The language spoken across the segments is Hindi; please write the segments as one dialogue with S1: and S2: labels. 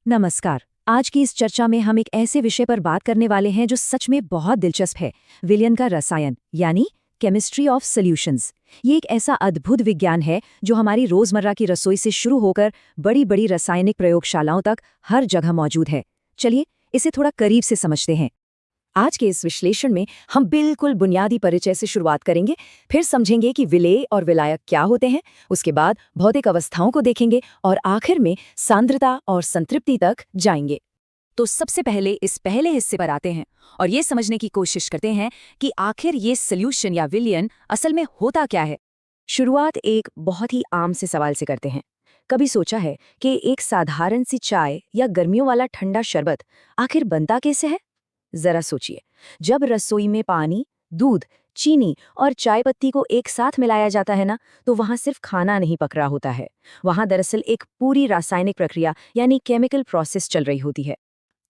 S1: नमस्कार। आज की इस चर्चा में हम एक ऐसे विषय पर बात करने वाले हैं जो सच में बहुत दिलचस्प है, विलयन का रसायन यानी केमिस्ट्री ऑफ सॉल्यूशंस। ये एक ऐसा अद्भुत विज्ञान है जो हमारी रोजमर्रा की रसोई से शुरू होकर बड़ी बड़ी रासायनिक प्रयोगशालाओं तक हर जगह मौजूद है। चलिए इसे थोड़ा करीब से समझते हैं। आज के इस विश्लेषण में हम बिल्कुल बुनियादी परिचय से शुरुआत करेंगे, फिर समझेंगे कि विलेय और विलायक क्या होते हैं, उसके बाद भौतिक अवस्थाओं को देखेंगे और आखिर में सांद्रता और संतृप्ति तक जाएंगे। तो सबसे पहले इस पहले हिस्से पर आते हैं और ये समझने की कोशिश करते हैं कि आखिर ये सॉल्यूशन या विलयन असल में होता क्या है। शुरुआत एक बहुत ही आम से सवाल से करते हैं। कभी सोचा है कि एक साधारण सी चाय या गर्मियों वाला ठंडा शरबत आखिर बनता कैसे है? जरा सोचिए, जब रसोई में पानी, दूध, चीनी और चाय पत्ती को एक साथ मिलाया जाता है ना, तो वहां सिर्फ खाना नहीं पक रहा होता है। वहां दरअसल एक पूरी रासायनिक प्रक्रिया यानी केमिकल प्रोसेस चल रही होती है।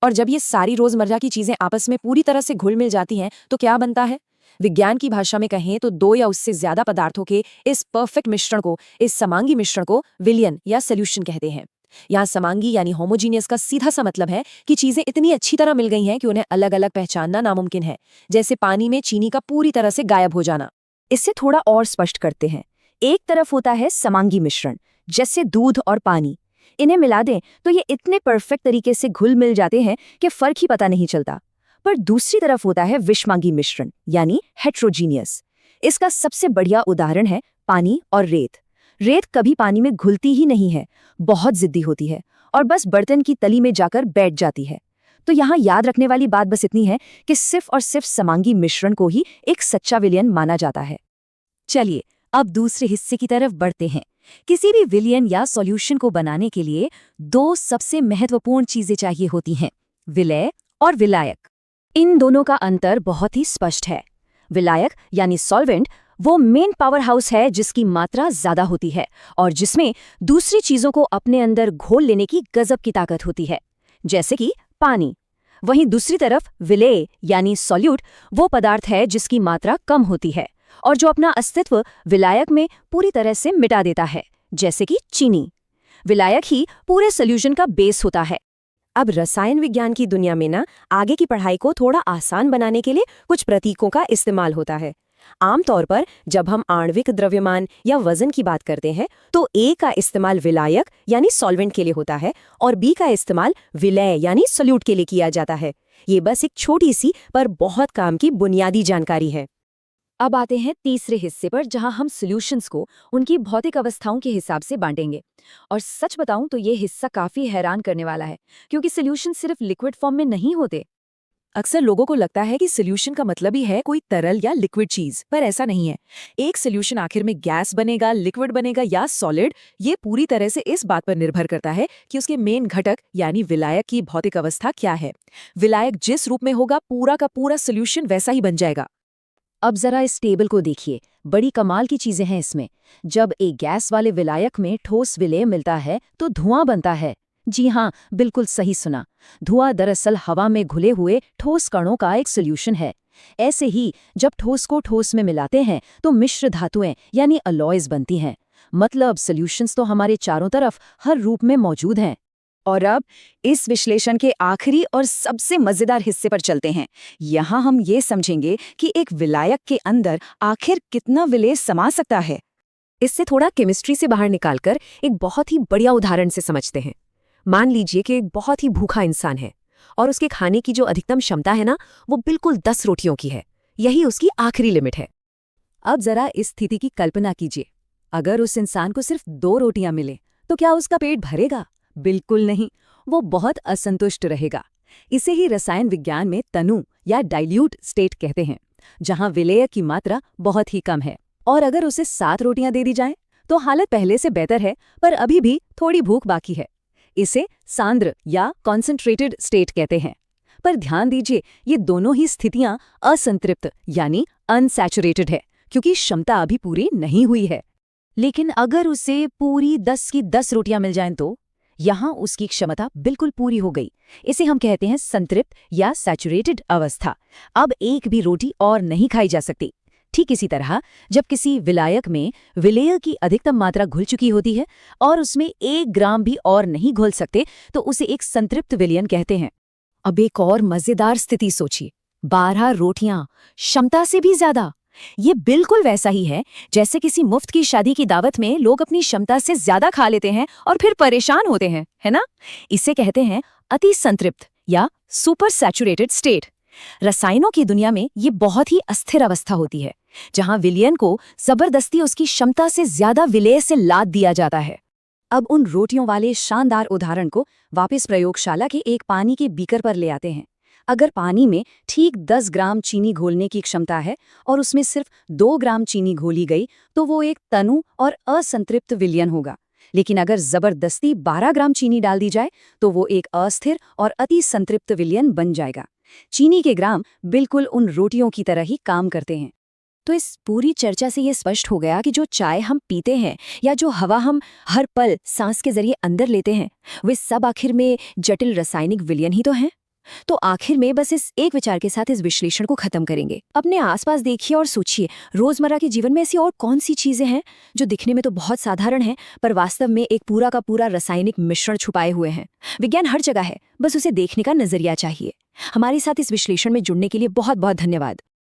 S1: और जब ये सारी रोजमर्रा की चीजें आपस में पूरी तरह से घुल मिल जाती हैं, तो क्या बनता है? विज्ञान की भाषा में कहें तो दो या उससे ज्यादा पदार्थों के इस परफेक्ट मिश्रण को, इस समांगी मिश्रण को विलयन या सॉल्यूशन कहते हैं। यहाँ समांगी यानी होमोजीनियस का सीधा सा मतलब है कि चीजें इतनी अच्छी तरह मिल गई हैं कि उन्हें अलग अलग पहचानना नामुमकिन है, जैसे पानी में चीनी का पूरी तरह से गायब हो जाना। इससे थोड़ा और स्पष्ट करते हैं। एक तरफ होता है समांगी मिश्रण, जैसे दूध और पानी। इन्हें मिला दें तो ये इतने परफेक्ट तरीके से घुल मिल जाते हैं कि फर्क ही पता नहीं चलता। पर दूसरी तरफ होता है विषमांगी मिश्रण यानी हेट्रोजीनियस। इसका सबसे बढ़िया उदाहरण है पानी और रेत। रेत कभी पानी में घुलती ही नहीं है, बहुत जिद्दी होती है और बस बर्तन की तली में जाकर बैठ जाती है। तो यहाँ याद रखने वाली बात बस इतनी है कि सिर्फ और सिर्फ समांगी मिश्रण को ही एक सच्चा विलयन माना जाता है। चलिए अब दूसरे हिस्से की तरफ बढ़ते हैं। किसी भी विलयन या सॉल्यूशन को बनाने के लिए दो सबसे महत्वपूर्ण चीजें चाहिए होती हैं, विलेय और विलायक। इन दोनों का अंतर बहुत ही स्पष्ट है। विलायक यानी सॉल्वेंट वो मेन पावर हाउस है जिसकी मात्रा ज्यादा होती है और जिसमें दूसरी चीजों को अपने अंदर घोल लेने की गजब की ताकत होती है, जैसे कि पानी। वहीं दूसरी तरफ विलेय यानी सॉल्यूट वो पदार्थ है जिसकी मात्रा कम होती है और जो अपना अस्तित्व विलायक में पूरी तरह से मिटा देता है, जैसे कि चीनी। विलायक ही पूरे सॉल्यूशन का बेस होता है। अब रसायन विज्ञान की दुनिया में ना आगे की पढ़ाई को थोड़ा आसान बनाने के लिए कुछ प्रतीकों का इस्तेमाल होता है। आमतौर पर जब हम आणविक द्रव्यमान या वजन की बात करते हैं तो ए का इस्तेमाल विलायक यानी सॉल्वेंट के लिए होता है और बी का इस्तेमाल विलेय यानी सॉल्यूट के लिए किया जाता है। ये बस एक छोटी सी पर बहुत काम की बुनियादी जानकारी है। अब आते हैं तीसरे हिस्से पर, जहां हम सॉल्यूशंस को उनकी भौतिक अवस्थाओं के हिसाब से बांटेंगे। और सच बताऊं तो ये हिस्सा काफी हैरान करने वाला है, क्योंकि सॉल्यूशन सिर्फ लिक्विड फॉर्म में नहीं होते। अक्सर लोगों को लगता है कि सॉल्यूशन का मतलब ही है कोई तरल या लिक्विड चीज, पर ऐसा नहीं है। एक सॉल्यूशन आखिर में गैस बनेगा, लिक्विड बनेगा या सॉलिड, ये पूरी तरह से इस बात पर निर्भर करता है कि उसके मेन घटक यानी विलायक की भौतिक अवस्था क्या है। विलायक जिस रूप में होगा, पूरा का पूरा सॉल्यूशन वैसा ही बन जाएगा। अब जरा इस टेबल को देखिए, बड़ी कमाल की चीजें हैं इसमें। जब एक गैस वाले विलायक में ठोस विलेय मिलता है तो धुआं बनता है। जी हाँ, बिल्कुल सही सुना। धुआं दरअसल हवा में घुले हुए ठोस कणों का एक सॉल्यूशन है। ऐसे ही जब ठोस को ठोस में मिलाते हैं तो मिश्र धातुएं यानी अलॉयज बनती हैं। मतलब सॉल्यूशंस तो हमारे चारों तरफ हर रूप में मौजूद हैं। और अब इस विश्लेषण के आखिरी और सबसे मजेदार हिस्से पर चलते हैं। यहाँ हम ये समझेंगे कि एक विलायक के अंदर आखिर कितना विलेय समा सकता है। इससे थोड़ा केमिस्ट्री से बाहर निकालकर एक बहुत ही बढ़िया उदाहरण से समझते हैं। मान लीजिए कि एक बहुत ही भूखा इंसान है और उसके खाने की जो अधिकतम क्षमता है ना, वो बिल्कुल 10 रोटियों की है। यही उसकी आखिरी लिमिट है। अब जरा इस स्थिति की कल्पना कीजिए। अगर उस इंसान को सिर्फ 2 रोटियां मिले तो क्या उसका पेट भरेगा? बिल्कुल नहीं, वो बहुत असंतुष्ट रहेगा। इसे ही रसायन विज्ञान में तनु या डाइल्यूट स्टेट कहते हैं, जहां विलेय की मात्रा बहुत ही कम है। और अगर उसे 7 रोटियां दे दी जाएं तो हालत पहले से बेहतर है, पर अभी भी थोड़ी भूख बाकी है। इसे सांद्र या कॉन्सेंट्रेटेड स्टेट कहते हैं। पर ध्यान दीजिए, ये दोनों ही स्थितियां असंतृप्त यानी अनसैचुरेटेड है, क्योंकि क्षमता अभी पूरी नहीं हुई है। लेकिन अगर उसे पूरी 10 की 10 रोटियां मिल जाएं तो यहाँ उसकी क्षमता बिल्कुल पूरी हो गई। इसे हम कहते हैं संतृप्त या सैचुरेटेड अवस्था। अब एक भी रोटी और नहीं खाई जा सकती। ठीक इसी तरह जब किसी विलायक में विलेय की अधिकतम मात्रा घुल चुकी होती है और उसमें 1 ग्राम भी और नहीं घुल सकते तो उसे एक संतृप्त विलयन कहते हैं। अब एक और मजेदार स्थिति सोचिए, 12 रोटियां क्षमता से भी ज्यादा। ये बिल्कुल वैसा ही है जैसे किसी मुफ्त की शादी की दावत में लोग अपनी क्षमता से ज्यादा खा लेते हैं और फिर परेशान होते हैं, है ना? इसे कहते हैं अति संतृप्त या सुपर सैचुरेटेड स्टेट। रसायनों की दुनिया में ये बहुत ही अस्थिर अवस्था होती है जहां विलयन को जबरदस्ती उसकी क्षमता से ज्यादा विलेय से लाद दिया जाता है। अब उन रोटियों वाले शानदार उदाहरण को वापस प्रयोगशाला के एक पानी के बीकर पर ले आते हैं। अगर पानी में ठीक 10 ग्राम चीनी घोलने की क्षमता है और उसमें सिर्फ 2 ग्राम चीनी घोली गई तो वो एक तनु और असंतृप्त विलयन होगा। लेकिन अगर जबरदस्ती 12 ग्राम चीनी डाल दी जाए तो वो एक अस्थिर और अति संतृप्त विलयन बन जाएगा। चीनी के ग्राम बिल्कुल उन रोटियों की तरह ही काम करते हैं। तो इस पूरी चर्चा से ये स्पष्ट हो गया कि जो चाय हम पीते हैं या जो हवा हम हर पल सांस के जरिए अंदर लेते हैं, वे सब आखिर में जटिल रासायनिक विलयन ही तो हैं। तो आखिर में बस इस एक विचार के साथ इस विश्लेषण को खत्म करेंगे। अपने आसपास देखिए और सोचिए, रोजमर्रा के जीवन में ऐसी और कौन सी चीजें हैं जो दिखने में तो बहुत साधारण हैं पर वास्तव में एक पूरा का पूरा रासायनिक मिश्रण छुपाए हुए हैं। विज्ञान हर जगह है, बस उसे देखने का नजरिया चाहिए। हमारे साथ इस विश्लेषण में जुड़ने के लिए बहुत बहुत धन्यवाद।